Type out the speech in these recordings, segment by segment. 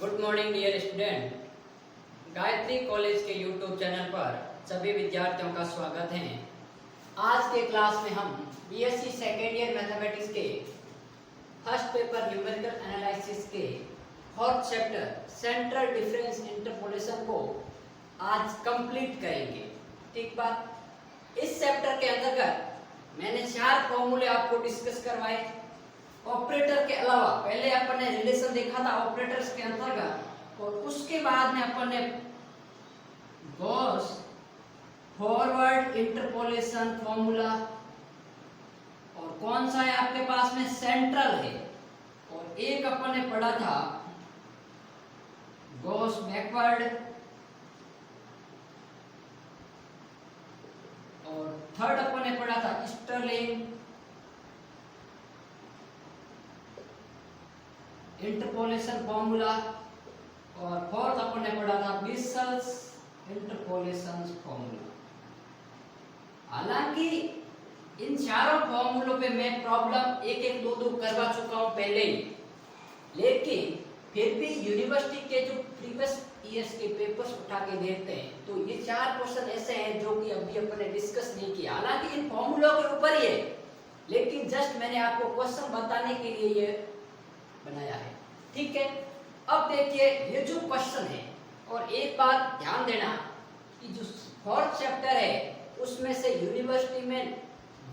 Good morning dear student. Gayatri college के YouTube channel पर सभी विद्यार्थियों का स्वागत है। आज के क्लास में हम बीएससी सेकेंड ईयर मैथमेटिक्स के फर्स्ट पेपर न्यूमेरिकल एनालिसिस के fourth chapter central difference interpolation को आज कंप्लीट करेंगे। ठीक बात। इस चैप्टर के अंतर्गत मैंने 4 फॉर्मूले आपको डिस्कस करवाए। ऑपरेटर के अलावा पहले अपन ने रिलेशन देखा था ऑपरेटर्स के अंतर्गत, और उसके बाद में अपन ने गॉस फॉरवर्ड इंटरपोलेशन फॉर्मूला, और कौन सा है आपके पास में सेंट्रल है, और एक अपन ने पढ़ा था गॉस बैकवर्ड, और थर्ड अपन ने पढ़ा था स्टर्लिंग इंटरपोलेशन फॉर्मूला, और फोर्थ अपन ने पढ़ा था बेसल्स इंटरपोलेशन फॉर्मूला। हालांकि इन चारों फॉर्मूलों पे मैं प्रॉब्लम एक एक दो करवा चुका हूं पहले ही, लेकिन फिर भी यूनिवर्सिटी के जो प्रीवियस ईयर्स के पेपर्स उठा के देखते हैं तो ये 4 क्वेश्चन ऐसे हैं जो कि अभी अपन ने डिस्कस नहीं किया। हालांकि इन फॉर्मूलों के ऊपर ही है, लेकिन जस्ट मैंने आपको क्वेश्चन बताने के लिए ये बनाया है। ठीक है। अब देखिए ये जो क्वेश्चन है, और एक बात ध्यान देना कि जो फोर्थ चैप्टर है उसमें से यूनिवर्सिटी में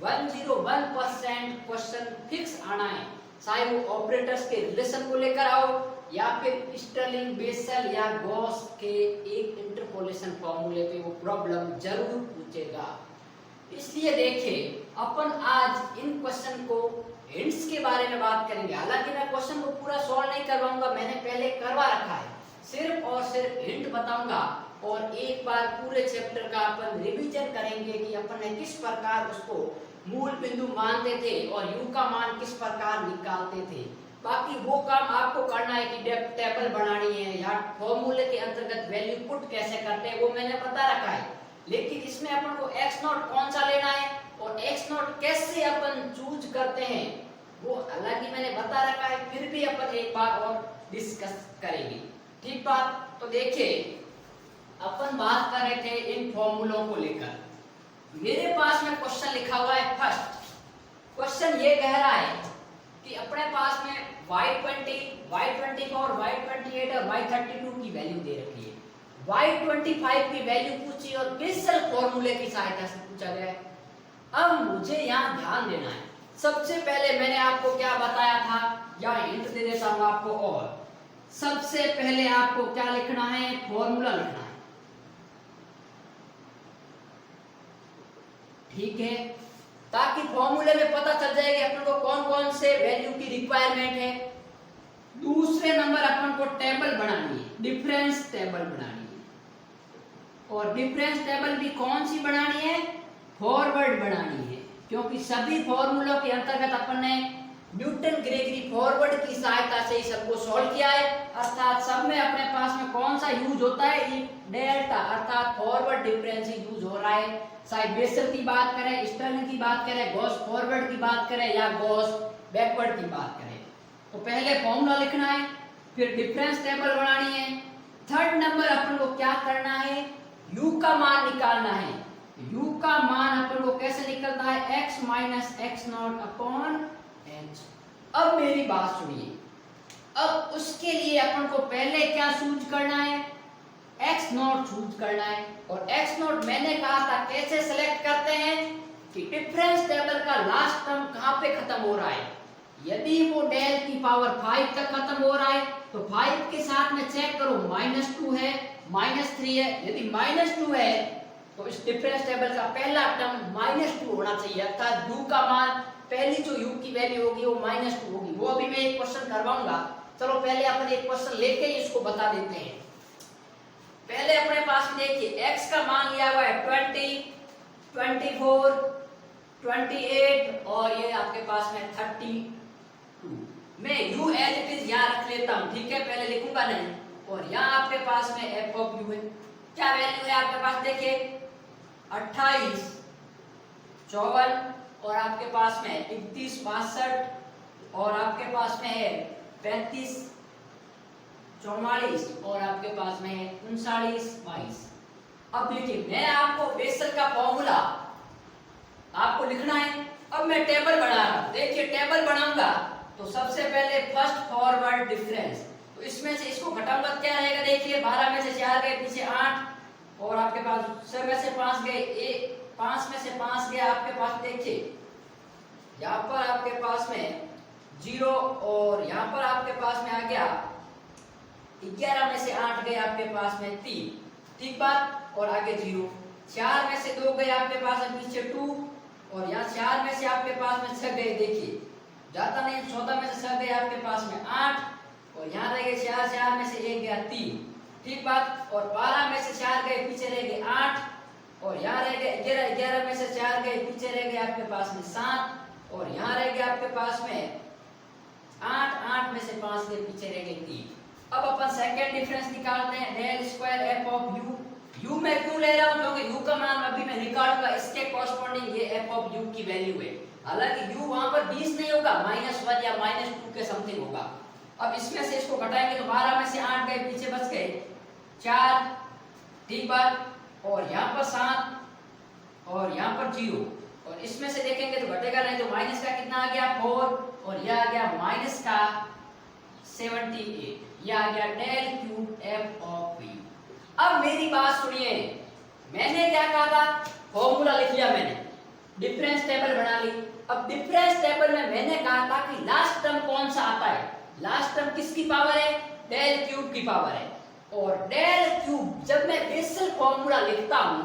101% क्वेश्चन फिक्स आना है, चाहे वो ऑपरेटर्स के रिलेशन को लेकर आओ या फिर स्टर्लिंग बेसल या गॉस के एक इंटरपोलेशन फॉर्मूले पे वो प्रॉब्लम जरूर पूछेगा। इसलिए देखिए अपन आज इन क्वेश्चन को हिंट्स के बारे में बात करेंगे। हालांकि मैं क्वेश्चन को पूरा सॉल्व नहीं करवाऊंगा, मैंने पहले करवा रखा है, सिर्फ और सिर्फ हिंट बताऊंगा, और एक बार पूरे चैप्टर का अपन रिवीजन करेंगे कि अपन ने किस प्रकार उसको मूल बिंदु मानते थे और यू का मान किस प्रकार निकालते थे। बाकी वो काम आपको करना है कि टेबल बनानी है या फॉर्मूले के अंतर्गत वैल्यू पुट कैसे करते हैं वो मैंने बता रखा है, लेकिन इसमें अपन को x नॉट कौन सा लेना है और x नॉट कैसे अपन चूज करते हैं वो हालांकि मैंने बता रखा है, फिर भी अपन एक बार और डिस्कस करेंगे। ठीक बात। तो देखिए अपन बात कर रहे थे इन फॉर्मूलों को लेकर। मेरे पास में क्वेश्चन लिखा हुआ है फर्स्ट। क्वेश्चन ये कह रहा है कि अपने पास में y20, y24, y28 और y32 की वैल्यू दे रखी है। y25 की वैल्यू पूछी और बेसल फॉर्मूले की सहायता से पूछा गया है। अब मुझे यहाँ ध्यान देना है। सबसे पहले मैंने आपको क्या बताया था, या हिंट दे देता हूँ आपको, और सबसे पहले आपको क्या लिखना है, फॉर्मूला लिखना है। ठीक है, ताकि फॉर्मूले में पता चल जाए कि अपन को कौन कौन से वैल्यू की रिक्वायरमेंट है। दूसरे नंबर अपन को टेबल बनानी है, डिफरेंस टेबल बनानी है, और डिफरेंस टेबल भी कौन सी बनानी है, फॉरवर्ड बनानी है, क्योंकि सभी फॉर्मूलों के अंतर्गत अपन ने न्यूटन ग्रेगरी फॉरवर्ड की सहायता से ही सबको सॉल्व किया है। अर्थात सब में अपने पास में कौन सा यूज होता है, डेल्टा, अर्थात फॉरवर्ड डिफरेंस ही यूज हो रहा है। चाहे बेसल की बात करें, स्टर्लिंग की बात करें, गॉस फॉरवर्ड की बात करें या गॉस बैकवर्ड की बात करें। तो पहले फॉर्मूला लिखना है, फिर डिफरेंस टेबल बनानी है। थर्ड नंबर अपन को क्या करना है, यू का मान निकालना है। यू का मान अपन को कैसे निकलता है, x minus x not upon H. अब मेरी बात सुनिए, अब उसके लिए अपन को पहले क्या चूज करना है, x नॉट चूज करना है। और x नॉट मैंने कहा था कैसे सिलेक्ट करते हैं कि डिफरेंस टेबल का लास्ट टर्म कहां पे खत्म हो रहा है। यदि वो डेल की पावर 5 तक खत्म हो रहा है तो 5 के साथ में चेक करो, -2 है, -3 है। यदि -2 है तो इस डिफरेंस टेबल का पहला टर्म -2 होना चाहिए, अर्थात u का मान, पहली जो u की वैल्यू होगी वो -2 होगी। वो अभी मैं एक क्वेश्चन करवाऊंगा। चलो पहले अपन एक क्वेश्चन लेके ही इसको बता देते हैं। पहले अपने पास देखिए x का मान लिया हुआ है 20, 24, 28 और ये आपके पास में 32। मैं u एज इट इज यहाँ रख लेता हूँ, ठीक है, पहले लिखूंगा नहीं। और यहाँ आपके पास में f ऑफ u है। क्या वैल्यू है आपके पास, देखिए 28, 54 और आपके पास में 31, 62 और आपके पास में है 35, 44 और आपके पास में है 39 22। अब देखिए मैं आपको बेसल का फॉर्मूला आपको लिखना है। अब मैं टेबल बना रहा हूं। देखिए टेबल बनाऊंगा तो सबसे पहले फर्स्ट फॉरवर्ड डिफरेंस, तो इसमें से इसको घटाऊंगा क्या रहेगा। देखिए 12 में से 4 गए पीछे 8 और आपके पास 6 में से 5 गए 1, 5 में से 5 गया आपके पास। देखिए यहाँ पर आपके पास में 0 और यहाँ पर आपके पास में आ गया 11 में से 8 गए आपके पास में 3, ठीक बात, और आगे 0। 4 में से 2 गए आपके पास में पीछे 2 और यहाँ 4 में से आपके पास में 6 गए। देखिए जाता नहीं, 14 में से 6 गए आपके पास में 8 और यहाँ रह गए 4, 4 में से 1 गया 3, ठीक बात, और 12 में से 4 गए पीछे रह गए 8 और यहाँ रह गए 11, 11 में से 4 गए पीछे रह गए आपके पास में 7 और यहाँ रह गया आपके पास में 8, 8 में से 5 गए पीछे रह गए 3। अब अपन सेकंड डिफरेंस निकालते हैं, del square f of u. U मैं क्यों ले रहा हूं, क्योंकि यू का मान अभी मैं निकालूंगा, इसके कॉरस्पॉन्डिंग ये एफ ऑफ यू की वैल्यू है। हालांकि यू वहां पर 20 नहीं होगा, -1 या -2 के समथिंग होगा। अब इसमें से इसको घटाएंगे तो 12 में से 8 गए पीछे बच गए 4, ठीक बात, और यहाँ पर 7 और यहाँ पर 0 और इसमें से देखेंगे तो घटेगा नहीं, तो माइनस का कितना आ गया 4 और यह आ गया माइनस का 78, यह आ गया del cube f of u. अब मेरी बात सुनिए, मैंने क्या कहा था, फॉर्मूला लिख लिया मैंने, डिफरेंस टेबल बना ली। अब डिफरेंस टेबल में मैंने कहा था कि लास्ट टर्म कौन सा आता है, लास्ट टर्म किसकी पावर है, डेल क्यूब की पावर है। और डेल क्यूब जब मैं बेसल फॉर्मूला लिखता हूं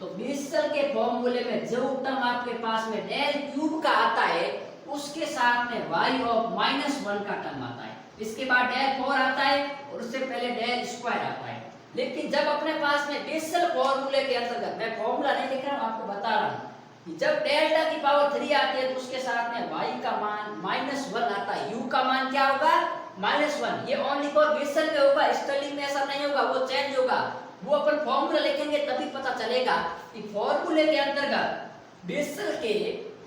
तो बेसल के फॉर्मूले में जो टर्म आपके पास में डेल क्यूब का आता है उसके साथ में y ऑफ -1 का टर्म आता है, इसके बाद डेल 4 आता है और उससे पहले डेल स्क्वायर आता है। लेकिन जब अपने पास में बेसल फॉर्मूले के अंतर्गत, मैं फॉर्मूला नहीं लिख रहा हूं, आपको बता रहा हूं कि जब डेल्टा की पावर 3 आती है तो उसके साथ में y का मान -1 आता है, u का मान क्या होगा -1। ये ओनली फॉर बेसल में होगा, स्टेलिंग में ऐसा नहीं होगा, वो चेंज होगा। वो अपन फॉर्मूला लिखेंगे तभी पता चलेगा कि फॉर्मूले के अंतर्गत, बेसल के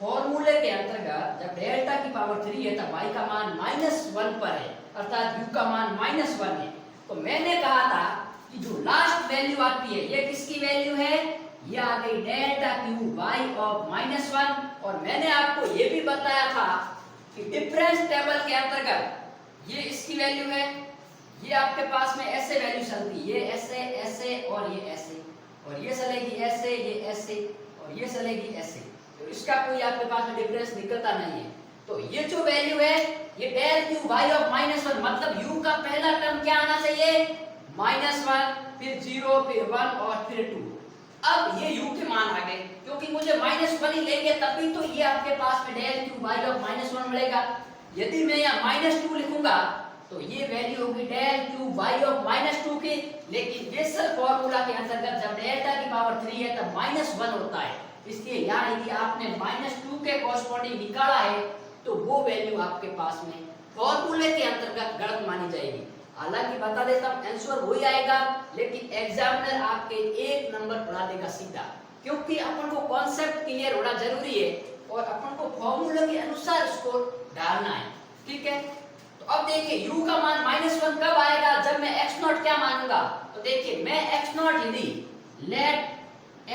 फॉर्मूले के अंतर्गत जब डेल्टा की पावर 3 है तब y का मान -1 पर है, अर्थात u का मान -1 है। तो मैंने कहा था कि जो लास्ट वैल्यू आती है ये किसकी वैल्यू है, ये आ गई डेल्टा क्यू y ऑफ -1। और मैंने आपको ये भी बताया था कि डिफरेंस टेबल के अंतर्गत ये इसकी वैल्यू है, ये आपके पास में ऐसे वैल्यू चलती है, ये ऐसे ऐसे और ये ऐसे, और ये चलेगी ऐसे, ये ऐसे और ये चलेगी ऐसे, तो इसका कोई आपके पास में डिफरेंस निकलता नहीं है। तो ये जो वैल्यू है ये डेल क्यू y ऑफ -1, मतलब u का पहला टर्म क्या आना चाहिए -1, फिर 0, फिर 1 और फिर 2। अब ये u के मान आ गए, क्योंकि मुझे -1 ही लेंगे तभी तो ये आपके पास में डेल क्यू y ऑफ -1 मिलेगा। यदि मैं यहाँ -2 लिखूंगा तो ये वैल्यू होगी डेल क्यूब y ऑफ -2 की। लेकिन बेसल फॉर्मूला के अंतर्गत जब डेल्टा की पावर 3 है तब -1 होता है, इसलिए यहाँ यदि आपने -2 के कॉरस्पॉन्डिंग निकाला है तो वो वैल्यू आपके पास में फॉर्मूले के अंतर्गत गलत मानी जाएगी। हालांकि बता देता हूँ आंसर वही आएगा, लेकिन एग्जामिनर आपके 1 नंबर बढ़ा देगा सीधा, क्योंकि अपन को कॉन्सेप्ट क्लियर होना जरूरी है और अपन को फॉर्मूले के अनुसार इसको डालना है, ठीक है। तो अब देखिए u का मान -1 कब आएगा, जब मैं x0 क्या मानूंगा। तो देखिए मैं x0 यदि लेट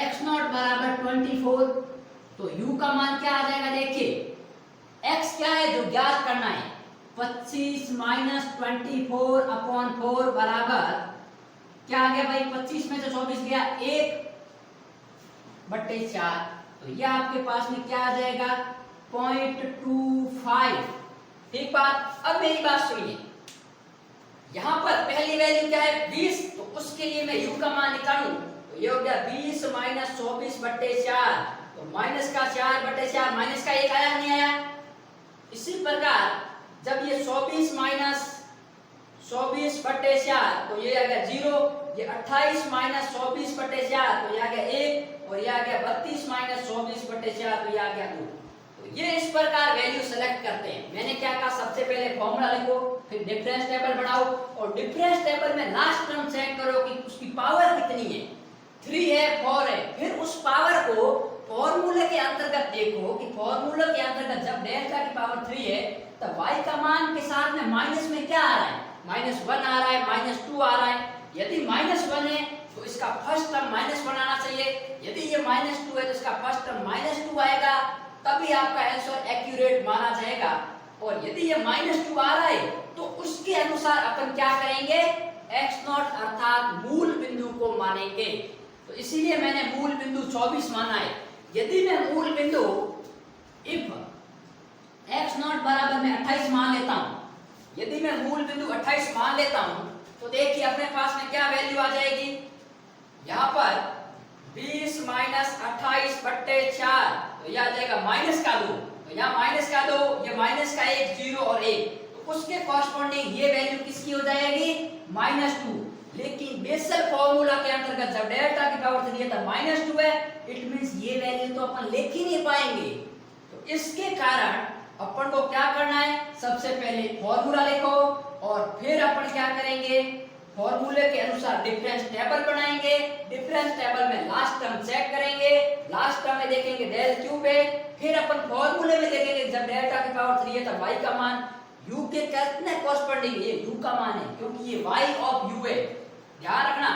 x0 बराबर 24 तो u का मान क्या आ जाएगा। देखिए x क्या है जो ज्ञात करना है, 25 - 24 अपॉन 4 बराबर क्या आ गया भाई, 25 में से 24 गया 1/4, तो यह आपके पास में क्या आ जाएगा 0.25, ठीक बात। अब मेरी बात सुनिए, यहां पर पहली वैल्यू क्या है 20, तो उसके लिए मैं u का मान निकालूं तो ये हो गया 20 - 24/4, तो माइनस का 4/4, माइनस का 1 आया नहीं आया। इसी प्रकार जब ये 24 - 24/4 तो ये आ गया 0, ये 28 - 24/4 तो ये आ गया 1 और ये आ गया 32 - 24/4 तो ये आ गया 2। तो ये इस प्रकार वैल्यू सेलेक्ट करते हैं। मैंने क्या कहा, सबसे पहले फॉर्मूला लिखो, फिर डिफरेंस टेबल बनाओ और डिफरेंस टेबल में लास्ट टर्म चेक करो कि उसकी पावर कितनी है, 3 है 4 है, फिर उस पावर को फॉर्मूले के अंतर्गत देखो कि फॉर्मूले के अंतर्गत जब डेल्टा की पावर 3 है तब y का मान के साथ में माइनस में क्या आ रहा है, -1 आ रहा है, -2 आ रहा है। यदि -1 है तो इसका फर्स्ट टर्म -1 आना चाहिए, यदि ये -2 है तो इसका फर्स्ट टर्म -2 आएगा, तभी आपका आंसर एक्यूरेट माना जाएगा। और यदि ये -2 आ रहा है तो उसके अनुसार अपन क्या करेंगे, x0 अर्थात मूल बिंदु को मानेंगे। तो इसीलिए मैंने मूल बिंदु 24 माना है। यदि मैं मूल बिंदु इफ x0 बराबर में 28 मान लेता हूं, यदि मैं मूल बिंदु 28 मान लेता हूं तो देखिए अपने पास में क्या वैल्यू आ जाएगी, यहां पर 20 माइनस 28 बट्टे 4, तो यह आ जाएगा माइनस का 2, तो यहाँ माइनस का 2, ये माइनस का 1, 0 और 1, तो उसके कॉरस्पॉन्डिंग ये वैल्यू किसकी हो जाएगी, -2। लेकिन बेसल फॉर्मूला के अंतर्गत जब डेल्टा की पावर 3 है तब -2 है, इट मींस ये वैल्यू तो अपन लिख ही नहीं पाएंगे। तो इसके कारण अपन को क्या करना है, सबसे पहले फॉर्मूला लिखो और फिर अपन क्या करेंगे, फॉर्मूले के अनुसार डिफरेंस टेबल बनाएंगे। डिफरेंस टेबल में लास्ट टर्म चेक करेंगे, लास्ट टर्म में देखेंगे डेल क्यूब है, फिर अपन फॉर्मूले में देखेंगे जब डेल्टा की पावर 3 है तब y का मान u के कितने कॉरस्पॉन्डिंग, ये u का मान है क्योंकि ये y ऑफ u है। ध्यान रखना,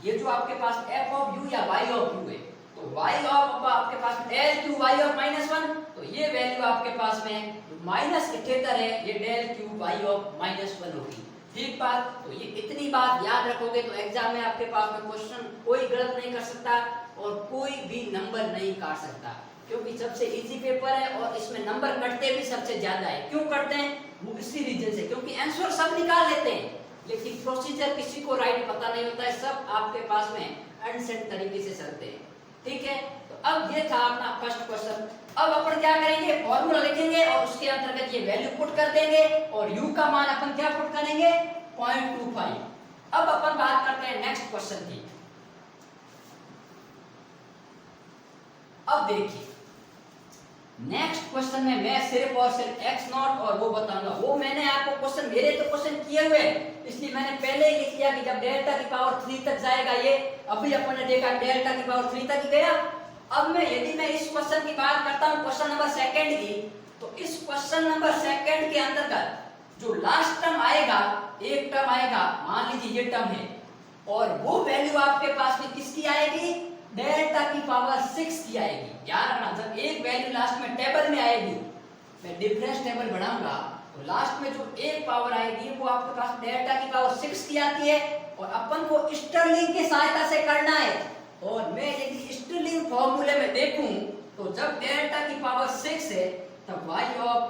ये जो आपके पास f ऑफ u या y ऑफ u है, तो y ऑफ आपके पास डेल क्यूब y ऑफ -1, तो ये वैल्यू आपके पास में -78 है, ये डेल क्यूब y ऑफ -1 होगी। ठीक बात, तो ये इतनी बात याद रखोगे तो एग्जाम में आपके पास में क्वेश्चन कोई गलत नहीं कर सकता और कोई भी नंबर नहीं काट सकता, क्योंकि सबसे इजी पेपर है और इसमें नंबर कटते भी सबसे ज्यादा है। क्यों कटते हैं, वो इसी रीजन से, क्योंकि आंसर सब निकाल लेते हैं लेकिन प्रोसीजर किसी को राइट पता नहीं होता है, सब आपके पास में अनसेट तरीके से चलते हैं। ठीक है, तो अब ये था अपना फर्स्ट क्वेश्चन। अब अपन क्या करेंगे, फॉर्मूला लिखेंगे और उसके अंतर्गत ये वैल्यू पुट कर देंगे और u का मान अपन क्या पुट करेंगे, 0.25। अब अपन बात करते हैं नेक्स्ट क्वेश्चन की। अब देखिए नेक्स्ट क्वेश्चन में मैं सिर्फ और सिर्फ x0 और वो बताऊंगा, वो मैंने आपको क्वेश्चन, मेरे तो क्वेश्चन किए हुए इसलिए मैंने पहले ही लिख लिया कि जब डेल्टा की पावर 3 तक जाएगा ये, अभी अपन ने देखा डेल्टा की पावर 3 तक गया। अब मैं यदि मैं इस क्वेश्चन की बात करता हूं क्वेश्चन नंबर सेकंड की, तो इस क्वेश्चन नंबर सेकंड के अंतर्गत जो लास्ट टर्म आएगा, एक टर्म आएगा, मान लीजिए ये टर्म है, और वो वैल्यू आपके पास में किसकी आएगी, डेल्टा की पावर 6 की आएगी। याद रखना, जब एक वैल्यू लास्ट में टेबल में आएगी, मैं डिफरेंस टेबल बनाऊंगा तो लास्ट में जो एक पावर आएगी वो आपके पास डेल्टा की पावर 6 की आती है और अपन को स्टर्लिंग की सहायता से करना है। और मैं यदि स्टर्लिंग फॉर्मूले में देखूं तो जब डेल्टा की पावर 6 है तब y ऑफ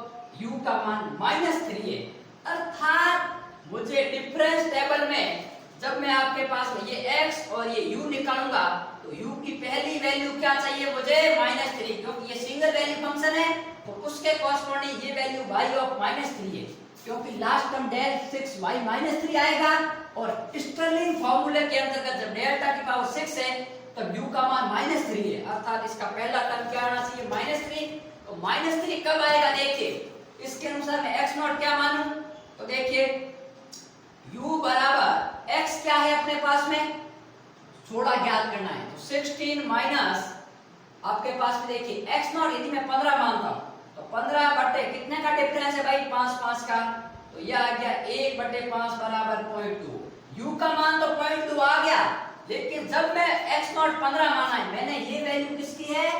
u का मान -3 है, अर्थात मुझे डिफरेंस टेबल में जब मैं आपके पास में ये x और ये u निकालूंगा तो u की पहली वैल्यू क्या चाहिए मुझे, -3, क्योंकि ये सिंगल वैल्यू फंक्शन है तो उसके कॉरस्पॉन्डिंग ये वैल्यू y ऑफ -3 है, क्योंकि लास्ट टर्म डेल 6 y -3 आएगा और स्टर्लिंग फॉर्मूले के अंतर्गत जब डेल्टा की पावर 6 है तब u का मान -3 है, अर्थात इसका पहला टर्म क्या आना चाहिए, -3। तो -3 कब आएगा, देखिए इसके अनुसार मैं x0 क्या मानूं, तो देखिए u बराबर x क्या है अपने पास में, थोड़ा ज्ञात करना है, तो 16 माइनस आपके पास में देखिए x0 यदि मैं 15 मानता हूं तो 15 बटे कितने का डिफरेंस है भाई, 5 का, तो यह आ गया 1/5 बराबर 0.2। u का मान तो 0.2 आ गया, लेकिन जब मैं x0 15 माना है, मैंने ये वैल्यू किसकी है,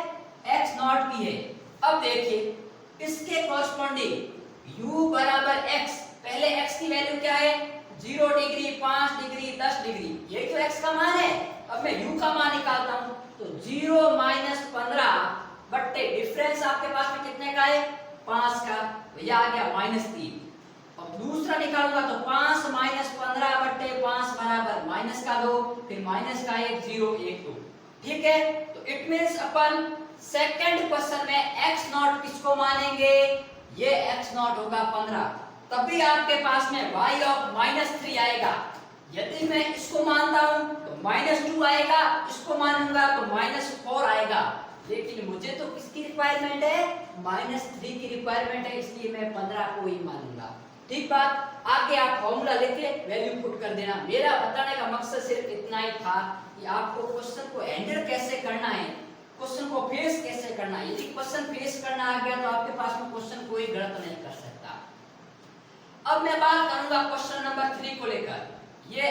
x0 की है। अब देखिए इसके कॉरस्पॉन्डिंग u बराबर x, पहले x की वैल्यू क्या है, 0 डिग्री, 5 डिग्री, 10 डिग्री, ये तो x का मान है। अब मैं u का मान निकालता हूं तो 0 - 15 बट्टे डिफरेंस आपके पास में कितने का है, 5 का, तो यह आ गया -3। अब दूसरा निकालूंगा तो 5 - 15 बट्टे 5 बराबर -2, फिर -1, 0, 1, 2। ठीक है, तो it means upon second question में x0 किसको मानेंगे, ये x0 होगा 15, तभी आपके पास में y ऑफ -3 आएगा। यदि मैं इसको मानता हूं तो -2 आएगा, इसको मानूंगा तो -4 आएगा, लेकिन मुझे तो किसकी रिक्वायरमेंट है, -3 की रिक्वायरमेंट है, इसलिए मैं 15 को ही मानूंगा। ठीक बात, आगे आप फॉर्मूला लेके वैल्यू पुट कर देना। मेरा बताने का मकसद सिर्फ इतना ही था कि आपको क्वेश्चन को हैंडल कैसे करना है, क्वेश्चन को फेस कैसे करना है। यदि क्वेश्चन फेस करना आ गया तो आपके पास में क्वेश्चन कोई गलत नहीं कर सकता। अब मैं बात करूंगा क्वेश्चन नंबर 3 को लेकर। ये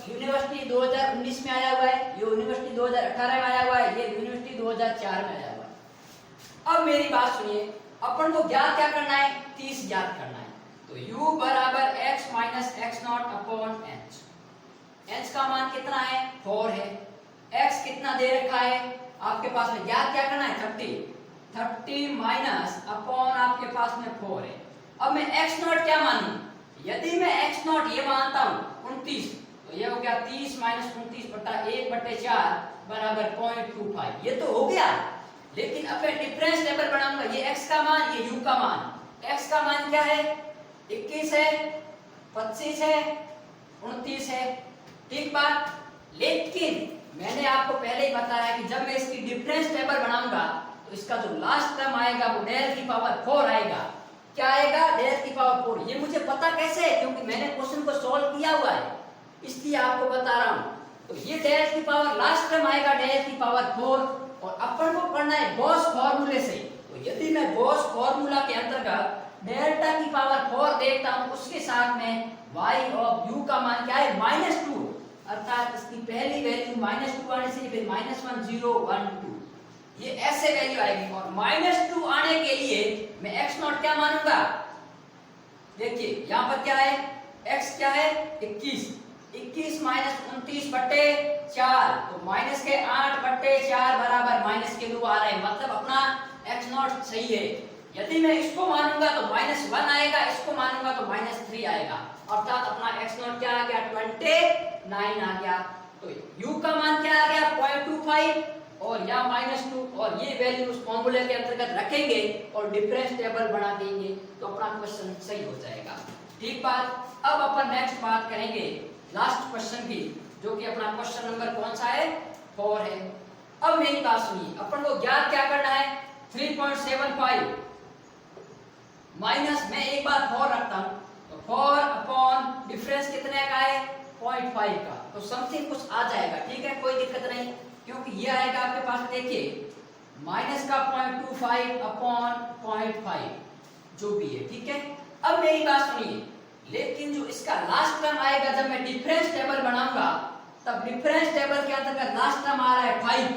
यूनिवर्सिटी 2019 में आया हुआ है, ये यूनिवर्सिटी 2018 में आया हुआ है, ये यूनिवर्सिटी 2004 में आया हुआ है। अब मेरी बात सुनिए, अपन को ज्ञात क्या करना है, 30 ज्ञात करना है। तो u बराबर x minus x not upon h। h का मान कितना है, 4 है। x कितना दे रखा है आपके पास में, ज्ञात क्या करना है, 30 माइनस अपॉन आपके पास में 4 है। अब मैं x नॉट क्या मानूं, यदि मैं x नॉट ये मानता हूं 29, तो ये हो गया 30 माइनस 29 बटा 1/4 बराबर 0.25। ये तो हो गया, लेकिन अब मैं डिफरेंस टेबल बनाऊंगा। ये x का मान, ये u का मान। x का मान क्या है, 21 है, 25 है, 29 है, ठीक बात। लेकिन मैंने आपको पहले ही बताया कि जब मैं इसकी डिफरेंस टेबल बनाऊंगा तो इसका जो लास्ट टर्म आएगा वो डेल की पावर 4 आएगा। क्या आएगा, डेल की पावर 4। ये मुझे पता कैसे है, क्योंकि मैंने क्वेश्चन को सॉल्व किया हुआ है, इसलिए आपको बता रहा हूं। तो ये डेल की पावर लास्ट टर्म आएगा डेल की पावर 4, और अपन को करना है गॉस फार्मूले से। तो यदि मैं गॉस फार्मूला के अंतर्गत डेल्टा की पावर 4 देखता हूं, उसके साथ में y ऑफ u का मान क्या है, -2, अर्थात इसकी पहली वैल्यू -2 आने से फिर -1 0 1 2, ये ऐसे वैल्यू आएगी। और -2 आने के लिए मैं x नॉट क्या मानूंगा, देखिए यहां पर क्या है, x क्या है 21 माइनस 29/4, तो माइनस के 8/4 बराबर माइनस के 2 आ रहे हैं, मतलब अपना x नॉट सही है। यदि मैं इसको मानूंगा तो -1 आएगा, इसको मानूंगा तो -3 आएगा, अर्थात अपना x नॉट क्या आ गया, 29 आ गया। तो u का मान क्या आ गया, 0.25, और या -2, और ये वैल्यू उस फॉर्मूले के अंतर्गत रखेंगे और डिफरेंस टेबल बना देंगे, तो अपना क्वेश्चन सही हो जाएगा, ठीक बात। अब अपन नेक्स्ट बात करेंगे लास्ट क्वेश्चन की, जो कि अपना क्वेश्चन नंबर कौन सा है, 4 है। अब मेरी बात सुनिए, अपन को ज्ञात क्या करना है, 3.75 माइनस, मैं एक बार 4 रखता हूं, तो 4 अपॉन डिफरेंस कितने का है, 0.5 का, तो समथिंग कुछ आ जाएगा, ठीक है, कोई दिक्कत नहीं, क्योंकि ये आएगा आपके पास, देखिए माइनस का 0.25 अपॉन 0.5 जो भी है, ठीक है। अब मेरी बात सुनिए, लेकिन जो इसका लास्ट टर्म आएगा, जब मैं डिफरेंस टेबल बनाऊंगा, तब डिफरेंस टेबल के अंतर्गत लास्ट टर्म आ रहा है 5,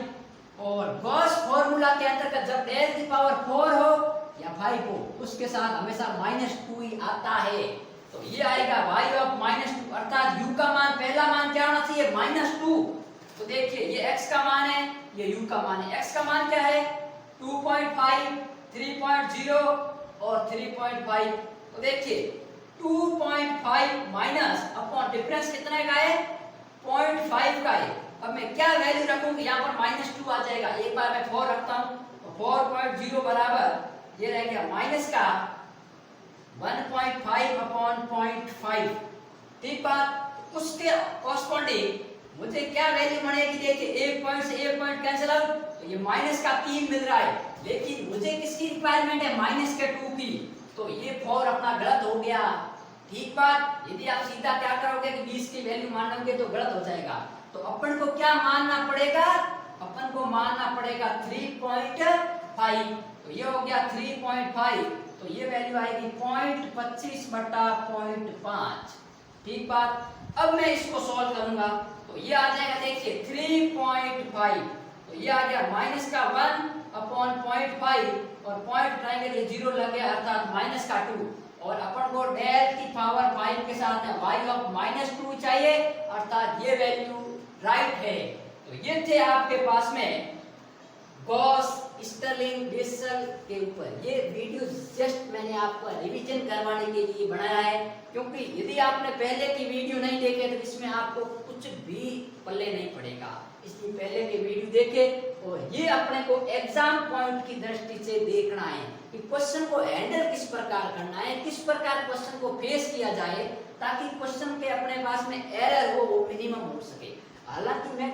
और गॉस फार्मूला के अंतर्गत जब डेल की पावर 4 हो या 5 हो, उसके साथ हमेशा -2 ही आता है। तो ये आएगा y ऑफ -2, अर्थात u का मान, पहला मान क्या होना चाहिए, -2। तो देखिए ये x का मान है, ये u का मान है। x का मान क्या है, 2.5, 3.0 और 3.5। तो देखिए 2.5 माइनस अपॉन डिफरेंस कितने का है, 0.5 का है। अब मैं क्या वैल्यू रखूंगी, यहाँ पर -2 आ जाएगा, एक बार मैं 4 रखता हूं, तो 4.0 बराबर ये रह गया माइनस का 1.5 अपॉन 0.5, ठीक बात। उसके कॉरस्पॉन्डिंग मुझे क्या वैल्यू बनेगी, देखिए एक पॉइंट से एक पॉइंट कैंसिल आउट, तो ये माइनस का 3 मिल रहा है, लेकिन मुझे किसकी रिक्वायरमेंट है, -2 की, तो ये 4 अपना गलत हो गया, ठीक बात। यदि आप सीधा क्या करोगे कि 20 की वैल्यू मानोगे तो गलत हो जाएगा, तो अपन को क्या मानना पड़ेगा, अपन को मानना पड़ेगा 3.5, तो ये हो गया 3.5, तो ये वैल्यू आएगी 0.25/0.5, ठीक बात। अब मैं इसको सॉल्व करूंगा, तो ये आ जाएगा, देखिए 3.5, तो ये आ गया माइनस का 1 अपॉन 0.5, और पॉइंट उठाएंगे तो 0 लग गया, अर्थात माइनस का 2, और अपन को डेल की पावर 5 के साथ में y ऑफ -2 चाहिए, अर्थात ये वैल्यू राइट है। तो ये थे आपके पास में गॉस स्टर्लिंग बेसल के ऊपर। ये वीडियो जस्ट मैंने आपको रिवीजन करवाने के लिए बनाया है, क्योंकि यदि आपने पहले की वीडियो नहीं देखे तो इसमें आपको कुछ भी पल्ले नहीं पड़ेगा, इसलिए पहले के वीडियो देखे, और ये अपने को एग्जाम पॉइंट की दृष्टि से देखना है कि क्वेश्चन को हैंडल किस प्रकार करना है, किस प्रकार क्वेश्चन को फेस किया जाए, ताकि क्वेश्चन के अपने पास में एरर हो वो मिनिमम हो सके। हालांकि मैं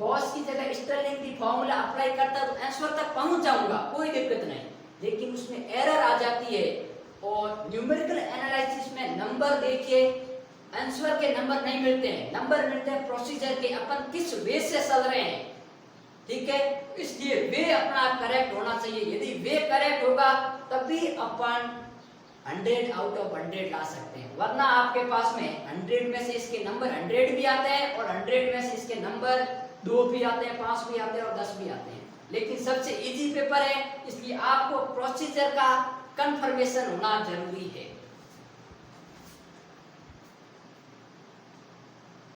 गॉस की जगह स्टर्लिंग की फॉर्मूला अप्लाई करता तो आंसर तक पहुंच जाऊंगा, कोई दिक्कत नहीं, लेकिन उसमें एरर आ जाती है। और न्यूमेरिकल एनालिसिस में नंबर देखिए, आंसर के नंबर नहीं मिलते हैं, नंबर मिलते हैं प्रोसीजर के, अपन किस वे से चल रहे हैं, ठीक है। इसलिए वे अपना करेक्ट होना चाहिए, यदि वे करेक्ट होगा तभी अपन 100 आउट ऑफ 100 ला सकते हैं, वरना आपके पास में 100 में से इसके नंबर 100 भी आते हैं और 100 में से इसके नंबर 2 भी आते हैं, 5 भी आते हैं और 10 भी आते हैं। लेकिन सबसे इजी पेपर है, इसलिए आपको प्रोसीजर का कंफर्मेशन होना जरूरी है।